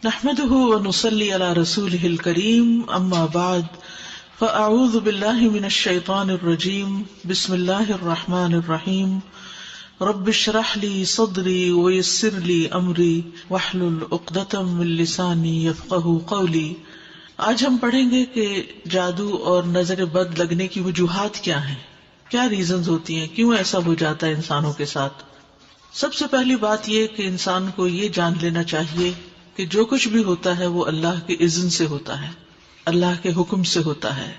نحمده ونصلي على رسوله الكريم اما بعد فاعوذ بالله من الشيطان الرجيم بسم الله الرحمن الرحيم رب اشرح لي صدري ويسر لي امري واحلل عقدة من لساني يفقهوا قولي۔ آج ہم پڑھیں گے کہ جادو اور نظر بد لگنے کی وجوہات کیا ہیں، کیا ریزنز ہوتی ہیں، کیوں ایسا ہو جاتا ہے انسانوں کے ساتھ۔ سب سے پہلی بات یہ کہ انسان کو یہ جان لینا چاہیے کہ جو کچھ بھی ہوتا ہے وہ اللہ کے اذن سے ہوتا ہے، اللہ کے حکم سے ہوتا ہے۔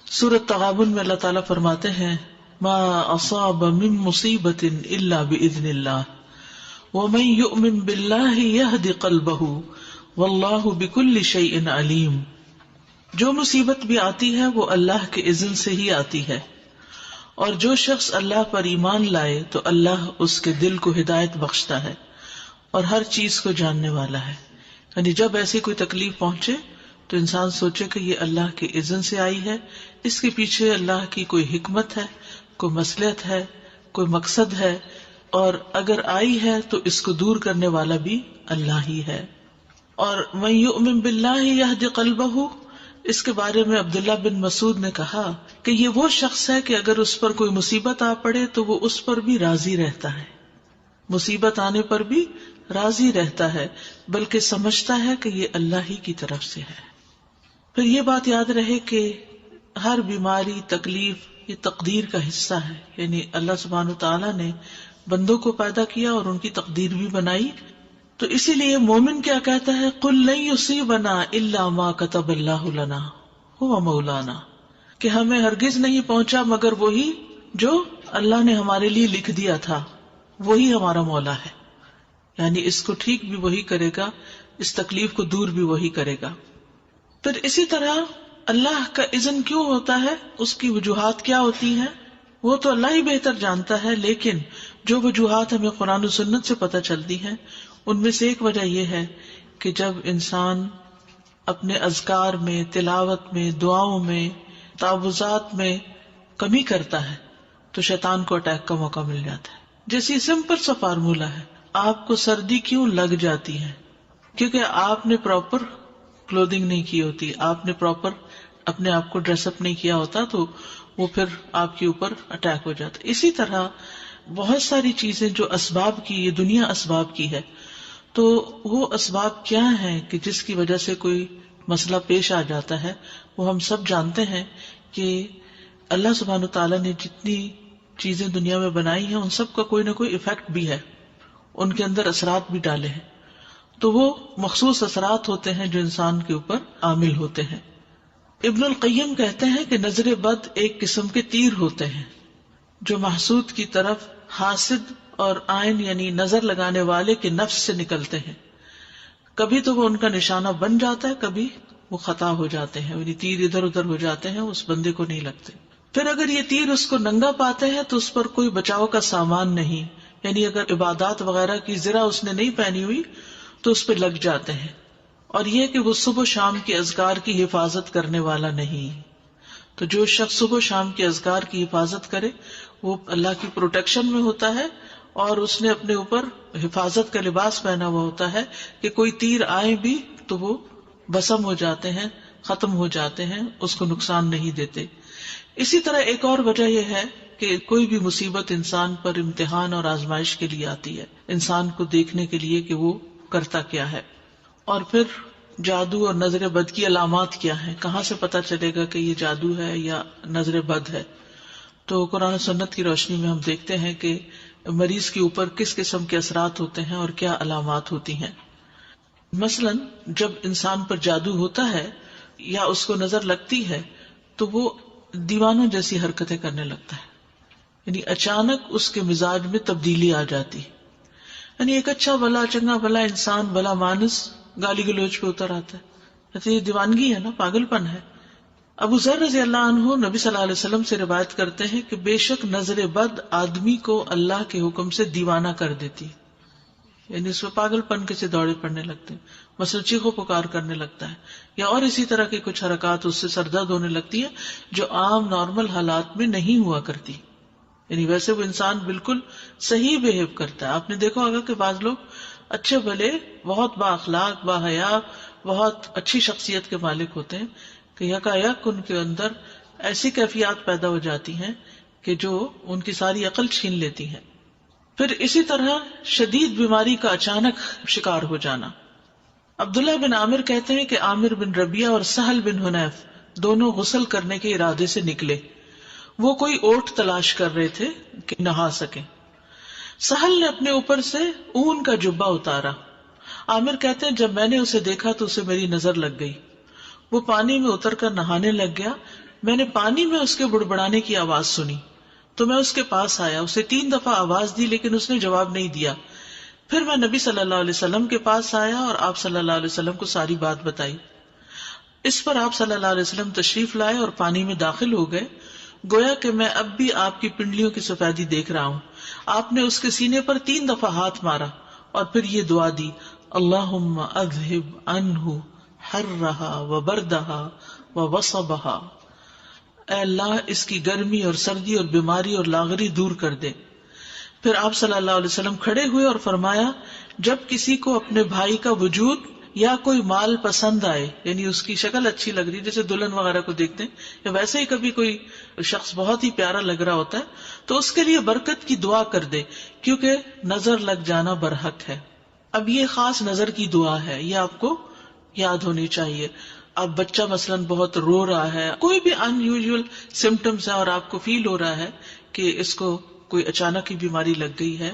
سورۃ تغابن میں اللہ تعالیٰ فرماتے ہیں ما اصاب من مصیبت الا باذن اللہ ومن یؤمن باللہ یہد قلبہ واللہ بکل شیء علیم۔ جو مصیبت بھی آتی ہے وہ اللہ کے اذن سے ہی آتی ہے، اور جو شخص اللہ پر ایمان لائے تو اللہ اس کے دل کو ہدایت بخشتا ہے اور ہر چیز کو جاننے والا ہے۔ یعنی جب ایسی کوئی تکلیف پہنچے تو انسان سوچے کہ یہ اللہ کے اذن سے آئی ہے، اس کے پیچھے اللہ کی کوئی حکمت ہے، کوئی مصلحت ہے، کوئی مقصد ہے، اور اگر آئی ہے تو اس کو دور کرنے والا بھی اللہ ہی ہے۔ اور من یؤمن باللہ یہد قلبہ، اس کے بارے میں عبداللہ بن مسعود نے کہا کہ یہ وہ شخص ہے کہ اگر اس پر کوئی مصیبت آ پڑے تو وہ اس پر بھی راضی رہتا ہے، مصیبت آنے پر بھی راضی رہتا ہے، بلکہ سمجھتا ہے کہ یہ اللہ ہی کی طرف سے ہے۔ پھر یہ بات یاد رہے کہ ہر بیماری، تکلیف یہ تقدیر کا حصہ ہے، یعنی اللہ سبحانہ وتعالیٰ نے بندوں کو پیدا کیا اور ان کی تقدیر بھی بنائی۔ تو اسی لیے مومن کیا کہتا ہے، قل لن یصیبنا الا ما کتب اللہ لنا هو مولانا، کہ ہمیں ہرگز نہیں پہنچا مگر وہی جو اللہ نے ہمارے لیے لکھ دیا تھا، وہی ہمارا مولا ہے، یعنی اس کو ٹھیک بھی وہی کرے گا، اس تکلیف کو دور بھی وہی کرے گا۔ پھر اسی طرح اللہ کا اذن کیوں ہوتا ہے، اس کی وجوہات کیا ہوتی ہیں، وہ تو اللہ ہی بہتر جانتا ہے، لیکن جو وجوہات ہمیں قرآن و سنت سے پتہ چلتی ہیں ان میں سے ایک وجہ یہ ہے کہ جب انسان اپنے اذکار میں، تلاوت میں، دعاؤں میں، تعوذات میں کمی کرتا ہے تو شیطان کو اٹیک کا موقع مل جاتا ہے۔ جیسے سمپل سا فارمولا ہے، آپ کو سردی کیوں لگ جاتی ہے؟ کیونکہ آپ نے پراپر کلودنگ نہیں کی ہوتی، آپ نے پراپر اپنے آپ کو ڈریس اپ نہیں کیا ہوتا، تو وہ پھر آپ کے اوپر اٹیک ہو جاتا ہے۔ اسی طرح بہت ساری چیزیں جو اسباب کی، یہ دنیا اسباب کی ہے، تو وہ اسباب کیا ہیں کہ جس کی وجہ سے کوئی مسئلہ پیش آ جاتا ہے، وہ ہم سب جانتے ہیں کہ اللہ سبحانہ تعالیٰ نے جتنی چیزیں دنیا میں بنائی ہیں ان سب کا کوئی نہ کوئی ایفیکٹ بھی ہے، ان کے اندر اثرات بھی ڈالے ہیں، تو وہ مخصوص اثرات ہوتے ہیں جو انسان کے اوپر عامل ہوتے ہیں۔ ابن القیم کہتے ہیں کہ نظر بد ایک قسم کے تیر ہوتے ہیں جو محسود کی طرف حاسد اور عین یعنی نظر لگانے والے کے نفس سے نکلتے ہیں، کبھی تو وہ ان کا نشانہ بن جاتا ہے، کبھی وہ خطا ہو جاتے ہیں، یعنی تیر ادھر ادھر ہو جاتے ہیں، اس بندے کو نہیں لگتے۔ پھر اگر یہ تیر اس کو ننگا پاتے ہیں تو اس پر کوئی بچاؤ کا سامان نہیں، یعنی اگر عبادات وغیرہ کی زرہ اس نے نہیں پہنی ہوئی تو اس پہ لگ جاتے ہیں، اور یہ کہ وہ صبح شام کے اذکار کی حفاظت کرنے والا نہیں۔ تو جو شخص صبح شام کے اذکار کی حفاظت کرے وہ اللہ کی پروٹیکشن میں ہوتا ہے، اور اس نے اپنے اوپر حفاظت کا لباس پہنا ہوا ہوتا ہے کہ کوئی تیر آئے بھی تو وہ بسم ہو جاتے ہیں، ختم ہو جاتے ہیں، اس کو نقصان نہیں دیتے۔ اسی طرح ایک اور وجہ یہ ہے کہ کوئی بھی مصیبت انسان پر امتحان اور آزمائش کے لیے آتی ہے، انسان کو دیکھنے کے لیے کہ وہ کرتا کیا ہے۔ اور پھر جادو اور نظر بد کی علامات کیا ہیں، کہاں سے پتہ چلے گا کہ یہ جادو ہے یا نظر بد ہے؟ تو قرآن و سنت کی روشنی میں ہم دیکھتے ہیں کہ مریض کے اوپر کس قسم کے اثرات ہوتے ہیں اور کیا علامات ہوتی ہیں۔ مثلاً جب انسان پر جادو ہوتا ہے یا اس کو نظر لگتی ہے تو وہ دیوانوں جیسی حرکتیں کرنے لگتا ہے، یعنی اچانک اس کے مزاج میں تبدیلی آ جاتی، یعنی ایک اچھا بھلا چنگا بھلا انسان، بھلا مانس گالی گلوچ پہ اتر آتا ہے، تو یہ دیوانگی ہے نا، پاگل پن ہے۔ ابو ذر رضی اللہ عنہ نبی صلی اللہ علیہ وسلم سے روایت کرتے ہیں کہ بے شک نظر بد آدمی کو اللہ کے حکم سے دیوانہ کر دیتی، یعنی اس میں پاگل پن کے سے دوڑے پڑنے لگتے ہیں، مثلا چیخو پکار کرنے لگتا ہے، یا اور اسی طرح کی کچھ حرکات اس سے سردرد ہونے لگتی ہیں جو عام نارمل حالات میں نہیں ہوا کرتی، یعنی ویسے وہ انسان بالکل صحیح بہیو کرتا ہے۔ آپ نے دیکھا ہوگا کہ بعض لوگ اچھے بھلے بہت با اخلاق، با حیا، بہت اچھی شخصیت کے مالک ہوتے ہیں کہ یکایک ان کے اندر ایسی کیفیات پیدا ہو جاتی ہیں کہ جو ان کی ساری عقل چھین لیتی ہیں۔ پھر اسی طرح شدید بیماری کا اچانک شکار ہو جانا۔ عبداللہ بن عامر کہتے ہیں کہ عامر بن ربیعہ اور سہل بن حنیف دونوں غسل کرنے کے ارادے سے نکلے۔ وہ کوئی اوٹ تلاش کر رہے تھے کہ نہا سکیں۔ سہل نے اپنے اوپر سے اون کا جبہ اتارا۔ عامر کہتے ہیں جب میں نے اسے دیکھا تو اسے میری نظر لگ گئی۔ وہ پانی میں اتر کر نہانے لگ گیا۔ میں نے پانی میں اس کے بڑبڑانے کی آواز سنی تو میں اس کے پاس آیا، اسے 3 دفعہ آواز دی لیکن اس نے جواب نہیں دیا۔ پھر میں نبی صلی اللہ علیہ وسلم کے پاس آیا اور آپ صلی اللہ علیہ وسلم کو ساری بات بتائی۔ اس پر آپ صلی اللہ علیہ وسلم تشریف لائے اور پانی میں داخل ہو گئے۔ گویا کہ میں اب بھی آپ کی پنڈلیوں کی سفیدی دیکھ رہا ہوں۔ آپ نے اس کے سینے پر 3 دفعہ ہاتھ مارا اور پھر یہ دعا دی، اللہم اذہب عنہ حرہا وبردہا ووصبہا، اے اللہ اس کی گرمی اور سردی اور بیماری اور لاغری دور کر دے۔ پھر آپ صلی اللہ علیہ وسلم کھڑے ہوئے اور فرمایا، جب کسی کو اپنے بھائی کا وجود یا کوئی مال پسند آئے، یعنی اس کی شکل اچھی لگ رہی، جیسے دلہن وغیرہ کو دیکھتے ہیں، یا ویسے ہی کبھی کوئی شخص بہت ہی پیارا لگ رہا ہوتا ہے تو اس کے لیے برکت کی دعا کر دے، کیونکہ نظر لگ جانا برحق ہے۔ اب یہ خاص نظر کی دعا ہے، یہ آپ کو یاد ہونی چاہیے۔ اب بچہ مثلاً بہت رو رہا ہے، کوئی بھی ان یوزول سمٹمز ہے اور آپ کو فیل ہو رہا ہے کہ اس کو کوئی اچانک ہی بیماری لگ گئی ہے،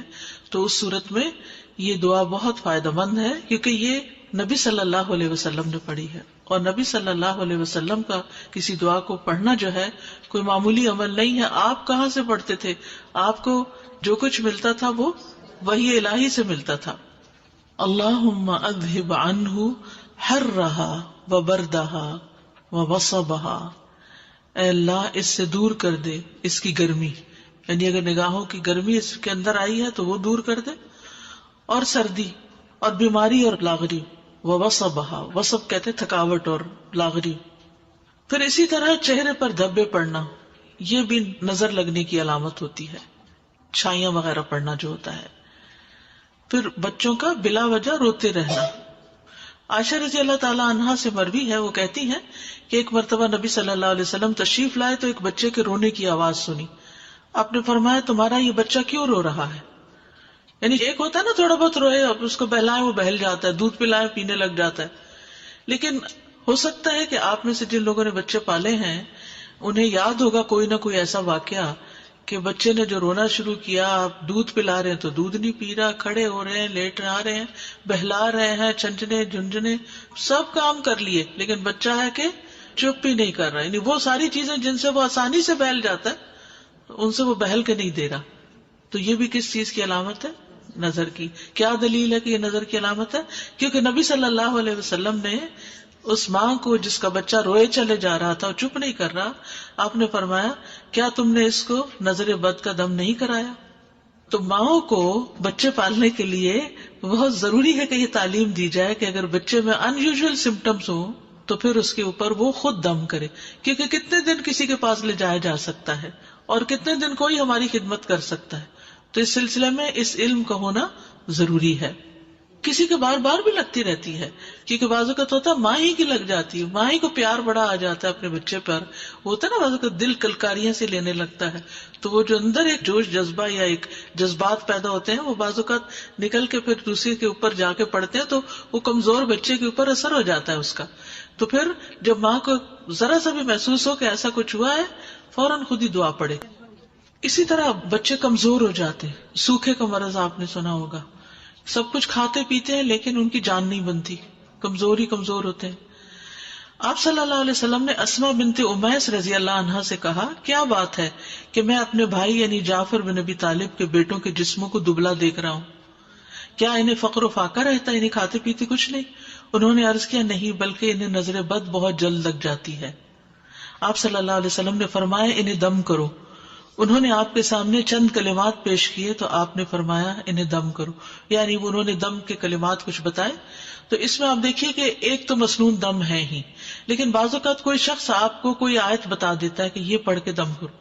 تو اس صورت میں یہ دعا بہت فائدہ مند ہے، کیونکہ یہ نبی صلی اللہ علیہ وسلم نے پڑھی ہے، اور نبی صلی اللہ علیہ وسلم کا کسی دعا کو پڑھنا جو ہے کوئی معمولی عمل نہیں ہے۔ آپ کہاں سے پڑھتے تھے؟ آپ کو جو کچھ ملتا تھا وہ وحی الہی سے ملتا تھا۔ اللہم اذہب عنہ حرہا وبردہا ووصبہا، اے اللہ اس سے دور کر دے اس کی گرمی، یعنی اگر نگاہوں کی گرمی اس کے اندر آئی ہے تو وہ دور کر دے، اور سردی اور بیماری اور لاغری، ووصبہا، وصب کہتے ہیں تھکاوٹ اور لاغری۔ پھر اسی طرح چہرے پر دھبے پڑنا، یہ بھی نظر لگنے کی علامت ہوتی ہے، چھائیاں وغیرہ پڑنا جو ہوتا ہے۔ پھر بچوں کا بلا وجہ روتے رہنا۔ عائشہ رضی اللہ تعالی عنہا سے مروی ہے، وہ کہتی ہیں کہ ایک مرتبہ نبی صلی اللہ علیہ وسلم تشریف لائے تو ایک بچے کے رونے کی آواز سنی۔ آپ نے فرمایا تمہارا یہ بچہ کیوں رو رہا ہے؟ یعنی ایک ہوتا ہے نا تھوڑا بہت روئے، اب اس کو بہلائیں وہ بہل جاتا ہے، دودھ پلائیں پینے لگ جاتا ہے، لیکن ہو سکتا ہے کہ آپ میں سے جن لوگوں نے بچے پالے ہیں انہیں یاد ہوگا کوئی نہ کوئی ایسا واقعہ کہ بچے نے جو رونا شروع کیا، آپ دودھ پلا رہے ہیں تو دودھ نہیں پی رہا، کھڑے ہو رہے ہیں، لیٹ آ رہے ہیں، بہلا رہے ہیں، چھنچنے جھنجھنے سب کام کر لیے، لیکن بچہ ہے کہ چپ ہی نہیں کر رہا۔ یعنی وہ ساری چیزیں جن سے وہ آسانی سے بہل جاتا ہے ان سے وہ بہل کے نہیں دے رہا، تو یہ بھی کس چیز کی علامت ہے؟ نظر کی۔ کیا دلیل ہے کہ یہ نظر کی علامت ہے؟ کیونکہ نبی صلی اللہ علیہ وسلم نے اس ماں کو جس کا بچہ روئے چلے جا رہا تھا اور چپ نہیں کر رہا، آپ نے فرمایا کیا تم نے اس کو نظر بد کا دم نہیں کرایا؟ تو ماؤں کو بچے پالنے کے لیے بہت ضروری ہے کہ یہ تعلیم دی جائے کہ اگر بچے میں ان یوزول سمٹمس ہوں تو پھر اس کے اوپر وہ خود دم کرے، کیونکہ کتنے دن کسی کے پاس لے جایا جا سکتا ہے اور کتنے دن کوئی ہماری خدمت کر سکتا ہے۔ تو اس سلسلے میں اس علم کا ہونا ضروری ہے۔ کسی کے بار بار بھی لگتی رہتی ہے، کیونکہ بعض اوقات ہوتا ہے ماں ہی کی لگ جاتی ہے، ماں ہی کو پیار بڑا آ جاتا ہے اپنے بچے پر، ہوتا ہے نا بعض اوقات دل کلکاریاں سے لینے لگتا ہے، تو وہ جو اندر ایک جوش جذبہ یا ایک جذبات پیدا ہوتے ہیں وہ بعض اوقات نکل کے پھر دوسرے کے اوپر جا کے پڑتے ہیں، تو وہ کمزور بچے کے اوپر اثر ہو جاتا ہے اس کا۔ تو پھر جب ماں کو ذرا سا بھی محسوس ہو کہ ایسا کچھ ہوا ہے، فوراً خود ہی دعا پڑے۔ اسی طرح بچے کمزور ہو جاتے ہیں، سوکھے کا مرض آپ نے سنا ہوگا، سب کچھ کھاتے پیتے ہیں لیکن ان کی جان نہیں بنتی، کمزور ہی کمزور ہوتے ہیں۔ آپ صلی اللہ علیہ وسلم نے اسما بنت امیس رضی اللہ عنہا سے کہا کیا بات ہے کہ میں اپنے بھائی یعنی جعفر بن ابی طالب کے بیٹوں کے جسموں کو دبلا دیکھ رہا ہوں، کیا انہیں فقر و فاقہ رہتا ہے، انہیں کھاتے پیتے کچھ نہیں؟ انہوں نے عرض کیا نہیں، بلکہ انہیں نظر بد بہت جلد لگ جاتی ہے۔ آپ صلی اللہ علیہ وسلم نے فرمایا انہیں دم کرو۔ انہوں نے آپ کے سامنے چند کلمات پیش کیے تو آپ نے فرمایا انہیں دم کرو، یعنی انہوں نے دم کے کلمات کچھ بتائے۔ تو اس میں آپ دیکھیے کہ ایک تو مسنون دم ہے ہی، لیکن بعض اوقات کوئی شخص آپ کو کوئی آیت بتا دیتا ہے کہ یہ پڑھ کے دم کرو،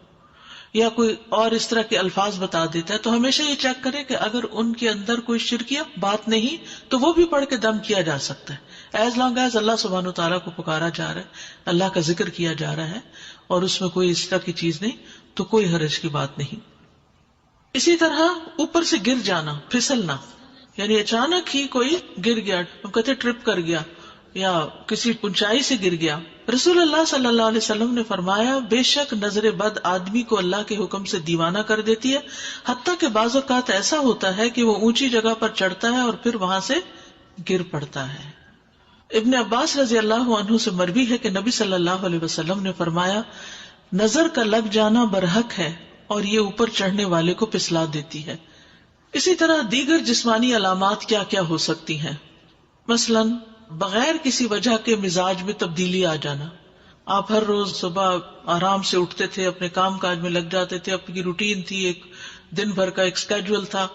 یا کوئی اور اس طرح کے الفاظ بتا دیتا ہے، تو ہمیشہ یہ چیک کرے کہ اگر ان کے اندر کوئی شرکیہ بات نہیں تو وہ بھی پڑھ کے دم کیا جا سکتا ہے، ایز لانگ ایز اللہ سبحانہ و تعالیٰ کو پکارا جا رہا ہے، اللہ کا ذکر کیا جا رہا ہے اور اس میں کوئی اس طرح کی چیز نہیں، تو کوئی حرج کی بات نہیں۔ اسی طرح اوپر سے گر جانا، پھسلنا، یعنی اچانک ہی کوئی گر گیا، ہم کہتے ٹرپ کر گیا یا کسی اونچائی سے گر گیا۔ رسول اللہ صلی اللہ علیہ وسلم نے فرمایا، بے شک نظر بد آدمی کو اللہ کے حکم سے دیوانہ کر دیتی ہے، حتیٰ کہ بعض اوقات ایسا ہوتا ہے کہ وہ اونچی جگہ پر چڑھتا ہے اور پھر وہاں سے گر پڑتا ہے۔ ابن عباس رضی اللہ عنہ سے مروی ہے کہ نبی صلی اللہ علیہ وسلم نے فرمایا، نظر کا لگ جانا برحق ہے اور یہ اوپر چڑھنے والے کو پسلا دیتی ہے۔ اسی طرح دیگر جسمانی علامات کیا کیا ہو سکتی ہیں؟ مثلاً بغیر کسی وجہ کے مزاج میں تبدیلی آ جانا۔ آپ ہر روز صبح آرام سے اٹھتے تھے، اپنے کام کاج میں لگ جاتے تھے، اپنی روٹین تھی، ایک دن بھر کا ایک اسکیڈول تھا،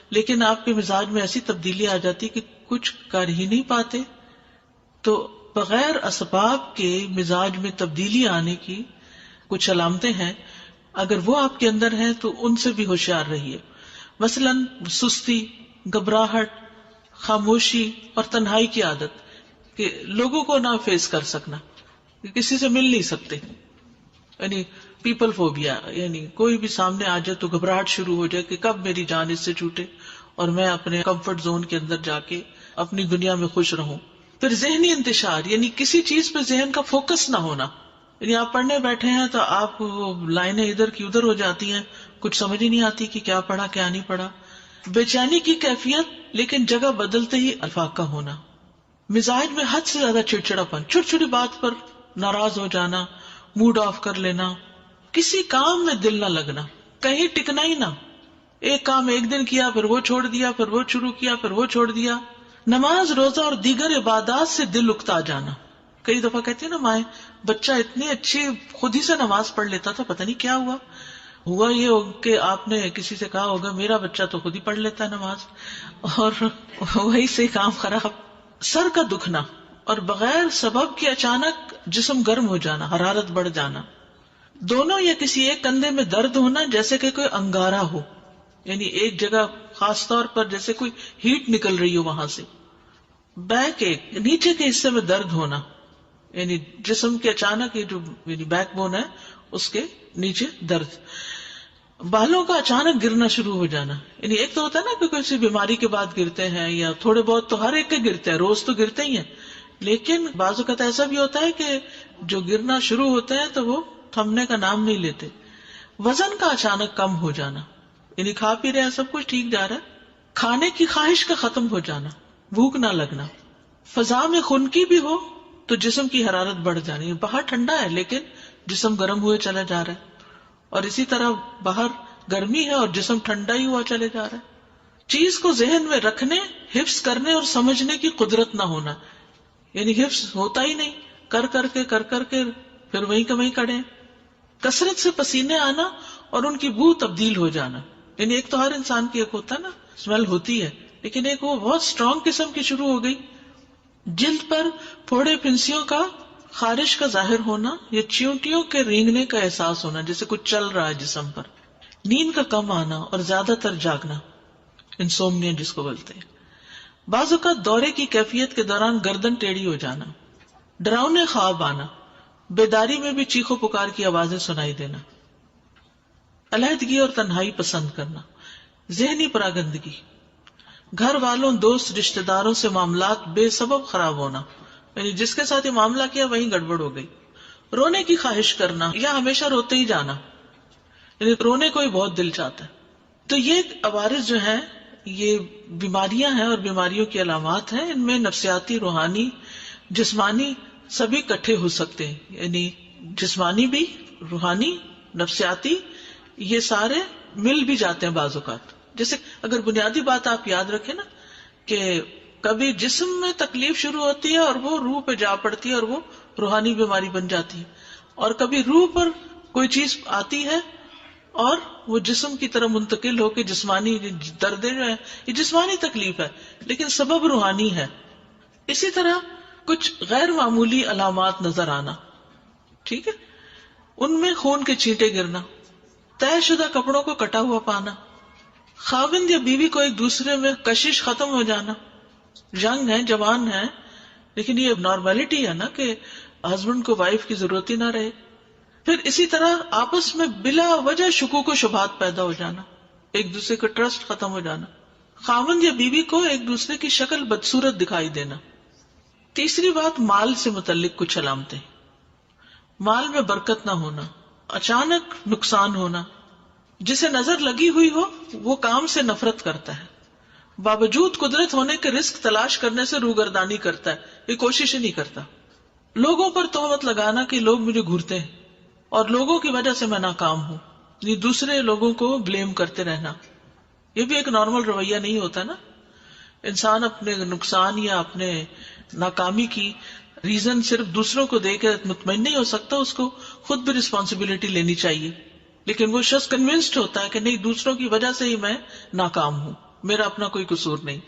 لیکن آپ کے مزاج میں ایسی تبدیلی آ جاتی کہ کچھ کر ہی نہیں پاتے۔ تو بغیر اسباب کے مزاج میں تبدیلی آنے کی کچھ علامتیں ہیں، اگر وہ آپ کے اندر ہیں تو ان سے بھی ہوشیار رہیے۔ مثلاً سستی، گھبراہٹ، خاموشی اور تنہائی کی عادت، کہ لوگوں کو نہ فیس کر سکنا، کہ کسی سے مل نہیں سکتے، یعنی پیپل فوبیا، یعنی کوئی بھی سامنے آ جائے تو گھبراہٹ شروع ہو جائے کہ کب میری جان اس سے چھوٹے اور میں اپنے کمفرٹ زون کے اندر جا کے اپنی دنیا میں خوش رہوں۔ پھر ذہنی انتشار، یعنی کسی چیز پہ ذہن کا فوکس نہ ہونا، یعنی آپ پڑھنے بیٹھے ہیں تو آپ لائنیں ادھر کی ادھر ہو جاتی ہیں، کچھ سمجھ ہی نہیں آتی کہ کیا پڑھا کیا نہیں پڑھا۔ بے چینی کی کیفیت، لیکن جگہ بدلتے ہی افاقہ ہونا۔ مزاج میں حد سے زیادہ چڑچڑاپن، چھوٹی چھوٹی بات پر ناراض ہو جانا، موڈ آف کر لینا، کسی کام میں دل نہ لگنا، کہیں ٹکنا ہی نہ، ایک کام ایک دن کیا پھر وہ چھوڑ دیا، پھر وہ شروع کیا پھر وہ چھوڑ دیا۔ نماز، روزہ اور دیگر عبادات سے دل اکتا جانا۔ کئی دفعہ کہتی ہیں نا مائیں، بچہ اتنی اچھی خود ہی سے نماز پڑھ لیتا تھا، پتہ نہیں کیا ہوا یہ کہ آپ نے کسی سے کہا ہوگا میرا بچہ تو خود ہی پڑھ لیتا ہے نماز، اور وہی سے کام خراب۔ سر کا دکھنا اور بغیر سبب کے اچانک جسم گرم ہو جانا، حرارت بڑھ جانا۔ دونوں یا کسی ایک کندھے میں درد ہونا، جیسے کہ کوئی انگارہ ہو، یعنی ایک جگہ خاص طور پر جیسے کوئی ہیٹ نکل رہی ہو وہاں سے۔ بیک ایک، نیچے کے حصے میں درد ہونا، یعنی جسم کے اچانک یہ جو بیک بون ہے اس کے نیچے درد۔ بالوں کا اچانک گرنا شروع ہو جانا، یعنی ایک تو ہوتا ہے نا کہ کسی بیماری کے بعد گرتے ہیں، یا تھوڑے بہت تو ہر ایک کے گرتے ہیں، روز تو گرتے ہی ہیں، لیکن بعض اوقات ایسا بھی ہوتا ہے کہ جو گرنا شروع ہوتے ہیں تو وہ تھمنے کا نام نہیں لیتے۔ وزن کا اچانک کم ہو جانا، یعنی کھا پی رہے ہیں سب کچھ ٹھیک جا رہا ہے، کھانے کی خواہش کا ختم ہو جانا، بھوک نہ لگنا۔ فضا میں خنکی بھی ہو تو جسم کی حرارت بڑھ جانی، باہر ٹھنڈا ہے لیکن جسم گرم ہوئے چلا جا رہا ہے، اور اسی طرح باہر گرمی ہے اور جسم ٹھنڈا ہی ہوا چلے جا رہا ہے۔ چیز کو ذہن میں رکھنے، حفظ کرنے اور سمجھنے کی قدرت نہ ہونا، یعنی حفظ ہوتا ہی نہیں، کر کر کے پھر وہیں کا وہیں کڑے۔ کثرت سے پسینے آنا اور ان کی بو تبدیل ہو جانا، یعنی ایک تو ہر انسان کی ایک ہوتا ہے نا اسمیل ہوتی ہے، لیکن ایک وہ بہت اسٹرانگ قسم کی شروع ہو گئی۔ جلد پر پھوڑے پھنسیوں کا، خارش کا ظاہر ہونا یا چیونٹیوں کے رینگنے کا احساس ہونا، جیسے کچھ چل رہا ہے جسم پر۔ نیند کا کم آنا اور زیادہ تر جاگنا، انسومنیا جس کو بولتے ہیں۔ بعض اوقات دورے کی کیفیت کے دوران گردن ٹیڑھی ہو جانا، ڈراؤنے خواب آنا، بیداری میں بھی چیخو پکار کی آوازیں سنائی دینا، علیحدگی اور تنہائی پسند کرنا، ذہنی پراگندگی، گھر والوں، دوست، رشتہ داروں سے معاملات بے سبب خراب ہونا، یعنی جس کے ساتھ یہ معاملہ کیا وہیں گڑبڑ ہو گئی، رونے کی خواہش کرنا یا ہمیشہ روتے ہی جانا، یعنی رونے کو ہی بہت دل چاہتا ہے۔ تو یہ عوارض جو ہیں یہ بیماریاں ہیں اور بیماریوں کی علامات ہیں، ان میں نفسیاتی، روحانی، جسمانی سبھی اکٹھے ہو سکتے ہیں، یعنی جسمانی بھی، روحانی، نفسیاتی، یہ سارے مل بھی جاتے ہیں بعض اوقات۔ جیسے اگر بنیادی بات آپ یاد رکھیں نا کہ کبھی جسم میں تکلیف شروع ہوتی ہے اور وہ روح پہ جا پڑتی ہے اور وہ روحانی بیماری بن جاتی ہے، اور کبھی روح پر کوئی چیز آتی ہے اور وہ جسم کی طرح منتقل ہو کے جسمانی دردیں جو ہیں یہ جسمانی تکلیف ہے لیکن سبب روحانی ہے۔ اسی طرح کچھ غیر معمولی علامات نظر آنا، ٹھیک ہے، ان میں خون کے چھینٹے گرنا، طے شدہ کپڑوں کو کٹا ہوا پانا، خاوند یا بیوی کو ایک دوسرے میں کشش ختم ہو جانا، ینگ ہے جوان ہے لیکن یہ نارملٹی ہے نا کہ ہسبینڈ کو وائف کی ضرورت ہی نہ رہے. پھر اسی طرح آپس میں بلا وجہ شکوک و شبہات پیدا ہو جانا، ایک دوسرے کا ٹرسٹ ختم ہو جانا، خاوند یا بیوی کو ایک دوسرے کی شکل بدصورت دکھائی دینا. تیسری بات مال سے متعلق کچھ علامتیں، مال میں برکت نہ ہونا، اچانک نقصان ہونا، جسے نظر لگی ہوئی ہو وہ کام سے نفرت کرتا ہے، باوجود قدرت ہونے کے رزق تلاش کرنے سے روگردانی کرتا ہے، یہ کوشش ہی نہیں کرتا. لوگوں پر تہمت لگانا کہ لوگ مجھے گھورتے ہیں اور لوگوں کی وجہ سے میں ناکام ہوں، یہ دوسرے لوگوں کو بلیم کرتے رہنا، یہ بھی ایک نارمل رویہ نہیں ہوتا نا. انسان اپنے نقصان یا اپنے ناکامی کی ریزن صرف دوسروں کو دے کے مطمئن نہیں ہو سکتا، اس کو خود بھی رسپانسبلٹی لینی چاہیے. لیکن وہ شخص کنونسڈ ہوتا ہے کہ نہیں، دوسروں کی وجہ سے ہی میں ناکام ہوں، میرا اپنا کوئی قصور نہیں.